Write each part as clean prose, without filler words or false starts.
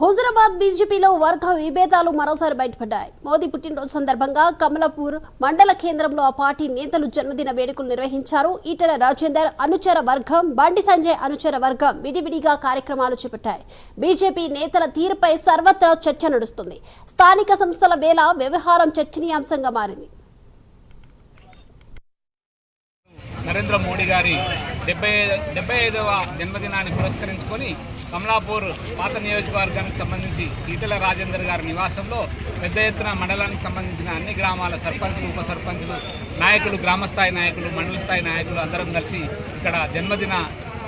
హుజురాబాద్ బీజేపీలో వర్గ విభేదాలు మరోసారి బయటపడ్డాయి. మోదీ పుట్టినరోజు సందర్భంగా కమలాపూర్ మండల కేంద్రంలో ఆ పార్టీ నేతలు జన్మదిన వేడుకలు నిర్వహించారు. ఈటెల రాజేందర్ అనుచర వర్గం, బండి సంజయ్ అనుచర వర్గం విడివిడిగా కార్యక్రమాలు చేపట్టాయి. బీజేపీ నేతల తీరుపై సర్వత్రా చర్చ నడుస్తుంది. స్థానిక సంస్థల వేళ వ్యవహారం చర్చనీయాంశంగా మారింది. నరేంద్ర మోడీ గారి 75వ జన్మదినాన్ని పురస్కరించుకొని కమలాపూర్ పాత నియోజకవర్గానికి సంబంధించి ఈటెల రాజేందర్ గారి నివాసంలో పెద్ద ఎత్తున మండలానికి సంబంధించిన అన్ని గ్రామాల సర్పంచులు, ఉప సర్పంచులు, నాయకులు, గ్రామస్థాయి నాయకులు, మండల స్థాయి నాయకులు అందరం కలిసి ఇక్కడ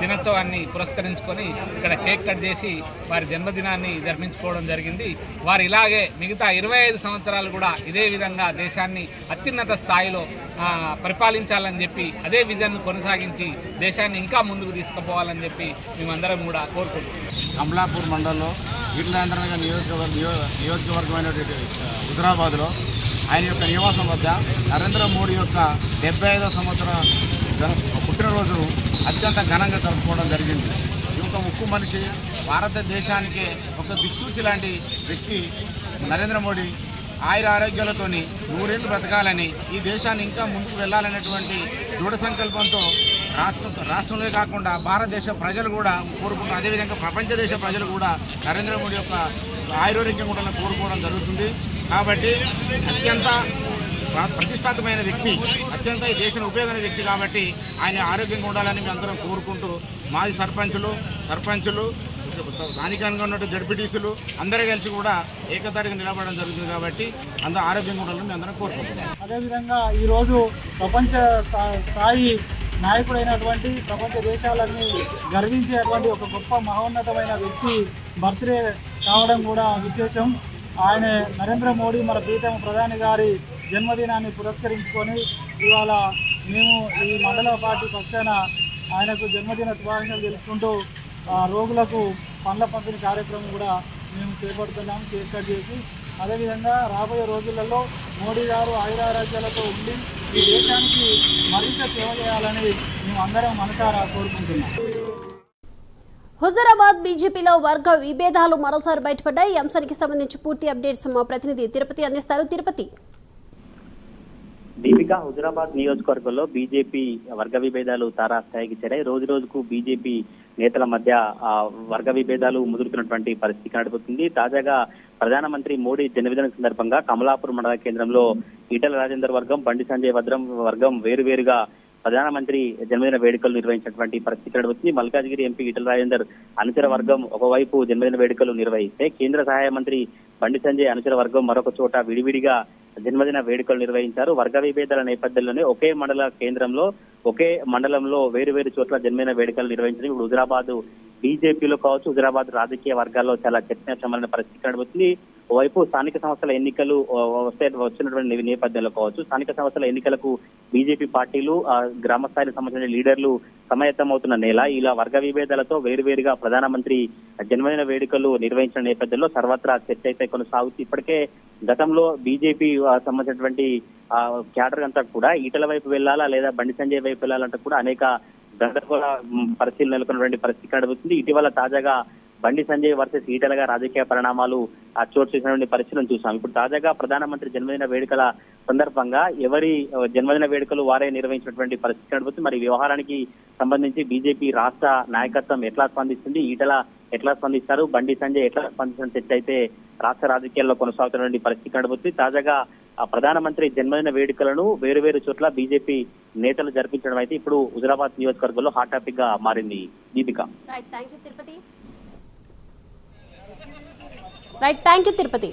దినోత్సవాన్ని పురస్కరించుకొని ఇక్కడ కేక్ కట్ చేసి వారి జన్మదినాన్ని జరిపించుకోవడం జరిగింది. వారు ఇలాగే మిగతా 25 సంవత్సరాలు కూడా ఇదే విధంగా దేశాన్ని అత్యున్నత స్థాయిలో పరిపాలించాలని చెప్పి అదే విజన్ను కొనసాగించి దేశాన్ని ఇంకా ముందుకు తీసుకుపోవాలని చెప్పి మేమందరం కూడా కోరుకుంటున్నాం. కమలాపూర్ మండలంలో ఈటెల నియోజకవర్గమైనటువంటి హుజురాబాద్లో ఆయన యొక్క నివాసం వద్ద నరేంద్ర మోడీ యొక్క 75వ సంవత్సరం పుట్టినరోజు అత్యంత ఘనంగా జరుపుకోవడం జరిగింది. ఈ యొక్క ఉక్కు మనిషి, భారతదేశానికి ఒక దిక్సూచి లాంటి వ్యక్తి నరేంద్ర మోడీ ఆయుర ఆరోగ్యాలతో 100 ఏళ్ళు బ్రతకాలని, ఈ దేశాన్ని ఇంకా ముందుకు వెళ్ళాలనేటువంటి దృఢ సంకల్పంతో రాష్ట్రంలో కాకుండా భారతదేశ ప్రజలు కూడా కోరుకుంటున్నారు. అదేవిధంగా ప్రపంచ దేశ ప్రజలు కూడా నరేంద్ర మోడీ యొక్క ఆయురారోగ్యం కూడా కోరుకోవడం జరుగుతుంది. కాబట్టి అత్యంత ప్రతిష్టాత్మకమైన వ్యక్తి, అత్యంత ఈ దేశం ఉపయోగమైన వ్యక్తి కాబట్టి ఆయన ఆరోగ్యంగా ఉండాలని మేము అందరం కోరుకుంటూ మాజీ సర్పంచులు, స్థానికంగా ఉన్నట్టు జడ్పీటీసీలు అందరూ కలిసి కూడా ఏకతాటిగా నిలబడడం జరుగుతుంది. కాబట్టి అందరూ ఆరోగ్యంగా ఉండాలని మేము అందరం కోరుకుంటున్నాం. అదేవిధంగా ఈరోజు ప్రపంచ స్థాయి నాయకుడైనటువంటి ప్రపంచ దేశాలన్నీ గర్వించేటువంటి ఒక గొప్ప మహోన్నతమైన వ్యక్తి బర్త్డే కావడం కూడా విశేషం. ఆయన నరేంద్ర మోడీ మన ప్రీతమ ప్రధాని గారి జన్మదినాన్ని పురస్కరించుకొని ఇవాళ మేము ఈ మండల పార్టీ పక్షాన ఆయనకు జన్మదిన శుభాకాంక్షలు తెలుసుకుంటూ రోగులకు పండ్ల పంపిణీ కార్యక్రమం కూడా మేము చేపడుతున్నాం, కేక్ కట్ చేసి. అదేవిధంగా రాబోయే రోజులలో మోడీ గారు ఆయురారోగ్యాలతో ఉండి ఈ దేశానికి మరింత సేవ చేయాలని మేము అందరం మనసారా కోరుకుంటున్నాం. హుజురాబాద్ బీజేపీలో వర్గ విభేదాలు మరోసారి బయటపడ్డాయి. ఈ అంశానికి సంబంధించి పూర్తి అప్డేట్స్ మా ప్రతినిధి తిరుపతి అందిస్తారు. తిరుపతి. దీపిక, హుజురాబాద్ నియోజకవర్గంలో బీజేపీ వర్గ విభేదాలు తారాస్థాయికి చేరాయి. రోజు రోజుకు బీజేపీ నేతల మధ్య వర్గ విభేదాలు ముదురుతున్నటువంటి పరిస్థితి కనబడుతుంది. తాజాగా ప్రధానమంత్రి మోడీ జన్మదిన సందర్భంగా కమలాపూర్ మండల కేంద్రంలో ఈటెల రాజేందర్ వర్గం, బండి సంజయ్ వర్గం వేరువేరుగా ప్రధానమంత్రి జన్మదిన వేడుకలు నిర్వహించినటువంటి పరిస్థితి కనబడుతుంది. మల్కాజ్గిరి ఎంపీ ఈటెల రాజేందర్ అనుచర వర్గం ఒకవైపు జన్మదిన వేడుకలు నిర్వహిస్తే, కేంద్ర సహాయ మంత్రి బండి సంజయ్ అనుచర వర్గం మరొక చోట విడివిడిగా జన్మదిన వేడుకలు నిర్వహించారు. వర్గ విభేదాల నేపథ్యంలోనే ఒకే మండల కేంద్రంలో, ఒకే మండలంలో వేరు చోట్ల జన్మదిన వేడుకలు నిర్వహించారు. ఇప్పుడు హుజురాబాద్ బీజేపీలో కావచ్చు, హుజురాబాద్ రాజకీయ వర్గాల్లో చాలా చర్చనీయాంశమైన పరిస్థితి కనబడుతుంది. ఓవైపు స్థానిక సంస్థల ఎన్నికలు వచ్చినటువంటి నేపథ్యంలో కావచ్చు, స్థానిక సంస్థల ఎన్నికలకు బీజేపీ పార్టీలు, గ్రామ స్థాయికి సంబంధించిన లీడర్లు సమాయత్తమవుతున్న నేల. ఇలా వర్గ విభేదాలతో వేరువేరుగా ప్రధానమంత్రి జన్మదిన వేడుకలు నిర్వహించిన నేపథ్యంలో సర్వత్రా చర్చ అయితే కొనసాగుతుంది. ఇప్పటికే గతంలో బీజేపీ సంబంధించినటువంటి క్యాడర్ అంతా కూడా ఈటల వైపు వెళ్లాలా లేదా బండి సంజయ్ వైపు వెళ్లాలంటే కూడా అనేక గందరగోళ పరిస్థితులు నెలకొన్నటువంటి పరిస్థితి కనబడుతుంది. ఇటీవల తాజాగా బండి సంజయ్ వర్సెస్ ఈటెలగా రాజకీయ పరిణామాలు చోటు చేసినటువంటి పరిస్థితులను చూసాం. ఇప్పుడు తాజాగా ప్రధానమంత్రి జన్మదిన వేడుకల సందర్భంగా ఎవరి జన్మదిన వేడుకలు వారే నిర్వహించినటువంటి పరిస్థితి కనబడుతుంది. మరి వ్యవహారానికి సంబంధించి బీజేపీ రాష్ట్ర నాయకత్వం ఎట్లా స్పందిస్తుంది, ఈటెల ఎట్లా స్పందిస్తారు, బండి సంజయ్ ఎట్లా స్పందించిన చర్చ అయితే రాష్ట్ర రాజకీయాల్లో కొనసాగుతున్నటువంటి పరిస్థితి కనబడుతుంది. తాజాగా ప్రధానమంత్రి జన్మదిన వేడుకలను వేరు చోట్ల బీజేపీ నేతలు జరిపించడం అయితే ఇప్పుడు హుజురాబాద్ నియోజకవర్గంలో హాట్ టాపిక్ గా మారింది. దీపిక. Thank you Tirupati.